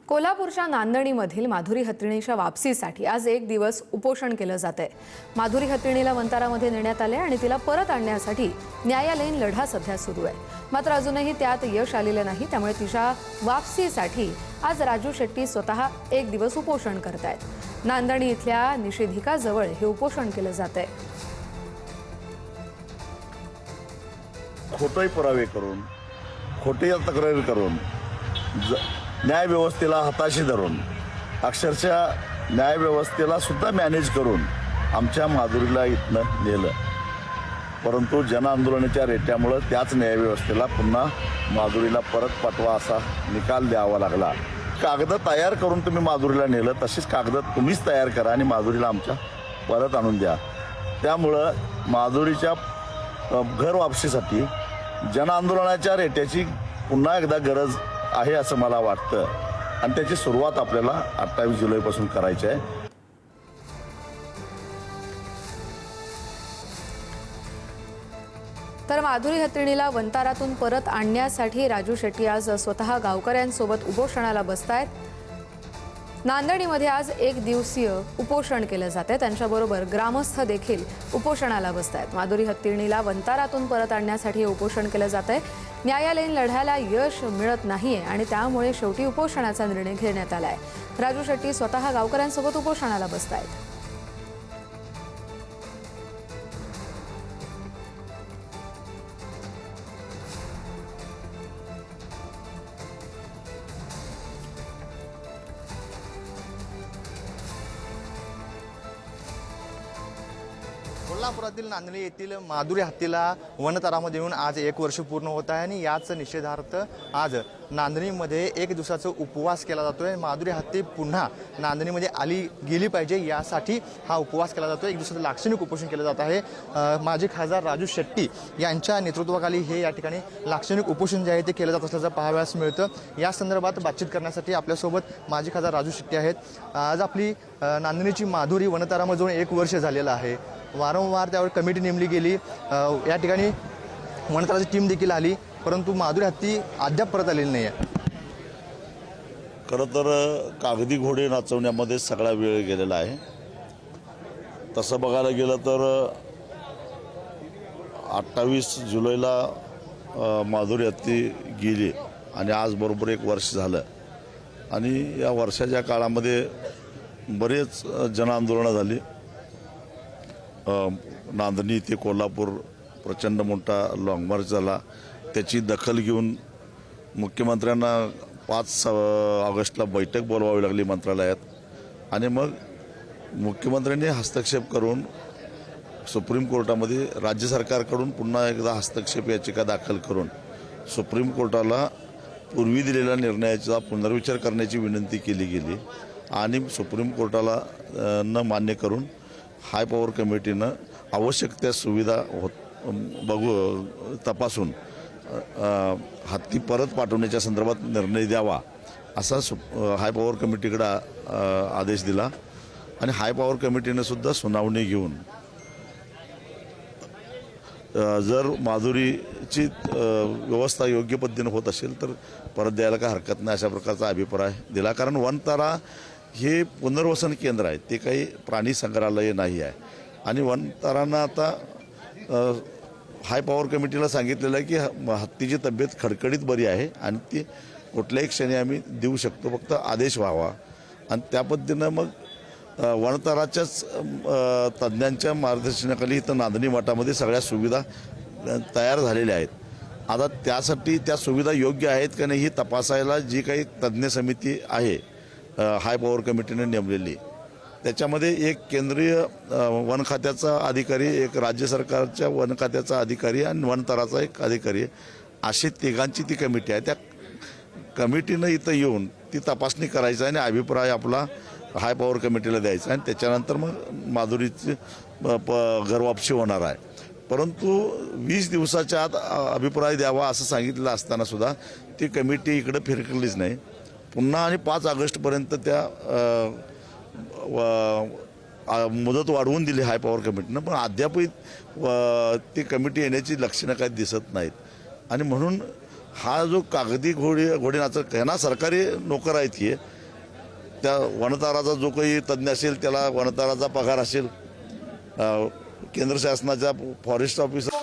कोल्हापूरच्या नांदणीमधील माधुरी हत्रिणीच्या वापसीसाठी आज एक दिवस उपोषण केलं जातंय। माधुरी हत्रिणीला वंतारामध्ये नेण्यात आले आणि तिला परत आणण्यासाठी न्यायालयीन लढा सध्या सुरू आहे। मात्र अजूनही त्यात यश आलेलं नाही, त्यामुळे तिच्या वापसीसाठी आज राजू शेट्टी स्वतः एक दिवस उपोषण करतायत। नांदणी इथल्या निषेधिकाजवळ हे उपोषण केलं जातंय। खोटे पुरावे करून, खोटी तक्रारी करून, न्याय व्यवस्थेला हाताशी धरून, अक्षरशः न्याय व्यवस्थेला सुद्धा मॅनेज करून आमच्या माधुरीला इथनं नेलं। परंतु जन आंदोलनाच्या रेट्यामुळे त्याच न्याय व्यवस्थेला पुन्हा माधुरीला परत पाठवा असा निकाल द्यावा लागला। कागद तयार करून तुम्ही माधुरीला नेलं, तशीच कागद तुम्हीच तयार करा आणि माधुरीला आमच्या परत आणून द्या। त्यामुळं माधुरीच्या घर वापसीसाठी जन आंदोलनाच्या रेट्याची पुन्हा एकदा गरज आहे असं मला वाटतं आणि त्याची सुरुवात आपल्याला 28 जुलैपासून करायची आहे। तर माधुरी हत्रिणीला वंतारातून परत आणण्यासाठी राजू शेट्टी आज स्वतः गावकऱ्यांसोबत उपोषणाला बसतायत। नांदणीमध्ये आज एक दिवसीय उपोषण केलं जाते, त्यांच्याबरोबर ग्रामस्थ देखील उपोषणाला बसतायत। माधुरी हत्रिणीला वंतारातून परत आणण्यासाठी हे उपोषण केलं जातंय। न्यायालयीन लढ्याला यश मिळत नाहीये आणि त्यामुळे शेवटी उपोषणाचा निर्णय घेण्यात आलाय। राजू शेट्टी स्वतः गावकऱ्यांसोबत उपोषणाला बसतायत। कोल्हापुरातील नांदणी येथील माधुरी हत्तीला वनतरामध्ये येऊन आज 1 वर्ष पूर्ण होत आहे आणि याच निषेधार्थ आज नांदणीमध्ये एक दिवसाचा उपवास केला जातोय। माधुरी हत्ती पुन्हा नांदणीमध्ये आली गेली पाहिजे यासाठी हा उपवास केला जातोय। एक दिवसाचं लाक्षणिक उपोषण केलं जात आहे। माजी खासदार राजू शेट्टी यांच्या नेतृत्वाखाली हे या ठिकाणी लाक्षणिक उपोषण जे आहे ते केलं जात असल्याचं पाहावयास मिळतं। या संदर्भात बातचीत करण्यासाठी आपल्यासोबत माजी खासदार राजू शेट्टी आहेत। आज आपली नांदणीची माधुरी वनतरामध्ये जाऊन 1 वर्ष झालेलं आहे। वारंवार त्यावर कमिटी नेमली गेली, या ठिकाणी वनतराची टीम देखील आली, परंतु माधुरी हत्ती अद्याप परत आलेली नाही आहे। खरं तर कागदी घोडे नाचवण्यामध्ये सगळा वेळ गेलेला आहे। तसं बघायला गेलं तर 28 जुलैला माधुरी हत्ती गेली आणि आज बरोबर 1 वर्ष झालं आणि या वर्षाच्या काळामध्ये बरेच जनआंदोलनं झाली। नांदणी ते कोल्हापूर प्रचंड मोठा लॉंग मार्च झाला। त्याची दखल घेऊन मुख्यमंत्र्यांना 5 ऑगस्टला बैठक बोलवावी लागली मंत्रालयात आणि मग मुख्यमंत्र्यांनी हस्तक्षेप करून सुप्रीम कोर्टामध्ये राज्य सरकारकडून पुन्हा एकदा हस्तक्षेप याचिका दाखल करून सुप्रीम कोर्टाला पूर्वी दिलेल्या निर्णयाचा पुनर्विचार करण्याची विनंती केली गेली आणि सुप्रीम कोर्टाला न मान्य करून हाय पॉवर कमिटीनं आवश्यक त्या सुविधा तपासून हत्ती परत पाठवण्याच्या संदर्भात निर्णय द्यावा असा हाय पॉवर कमिटीकडे आदेश दिला आणि हाय पॉवर कमिटीनं सुद्धा सुनावणी घेऊन जर माधुरीची व्यवस्था योग्य पद्धतीने होत असेल तर परत द्यायला काय हरकत नाही अशा प्रकारचा अभिप्राय दिला। कारण वनतारा हे पुनर्वसन केंद्र आहे, ते काही प्राणी संग्रहालय नाही आहे आणि वनतारांना आता हाय पॉवर कमिटीला सांगितलेलं आहे की हत्तीची तब्येत खडखडीत बरी आहे आणि ती कुठल्याही क्षणी आम्ही देऊ शकतो, फक्त आदेश व्हावा आणि त्या पद्धतीनं मग वनताराच्याच तज्ज्ञांच्या मार्गदर्शनाखाली इथं नांदणी मठामध्ये सगळ्या सुविधा तयार झालेल्या आहेत। आता त्यासाठी त्या सुविधा योग्य आहेत का नाही ही तपासायला जी काही तज्ज्ञ समिती आहे हाय पॉवर कमिटीने नेमलेली, त्याच्यामध्ये एक केंद्रीय वन खात्याचा अधिकारी, एक राज्य सरकारच्या वन खात्याचा अधिकारी आणि वनतराचा एक अधिकारी, अशी तिघांची ती कमिटी आहे। त्या कमिटीनं इथं येऊन ती तपासणी करायचं आणि अभिप्राय आपला हाय पॉवर कमिटीला द्यायचा आणि त्याच्यानंतर मग माधुरीची घरवापसी होणार आहे। परंतु 20 दिवसाच्या आत अभिप्राय द्यावा असं सांगितलेलं असताना सुद्धा ती कमिटी इकडे फिरकलीच नाही। पुन्हा आणि 5 ऑगस्टपर्यंत त्या मुदत वाढवून दिली हाय पॉवर कमिटीनं, पण अद्यापही ती कमिटी येण्याची लक्षणं काही दिसत नाहीत आणि म्हणून हा जो कागदी घोडी नाचत ह्यांना सरकारी नोकर आहेत की त्या वनताराचा जो काही तज्ज्ञ असेल त्याला वनताराचा पगार असेल, केंद्र शासनाच्या फॉरेस्ट ऑफिसर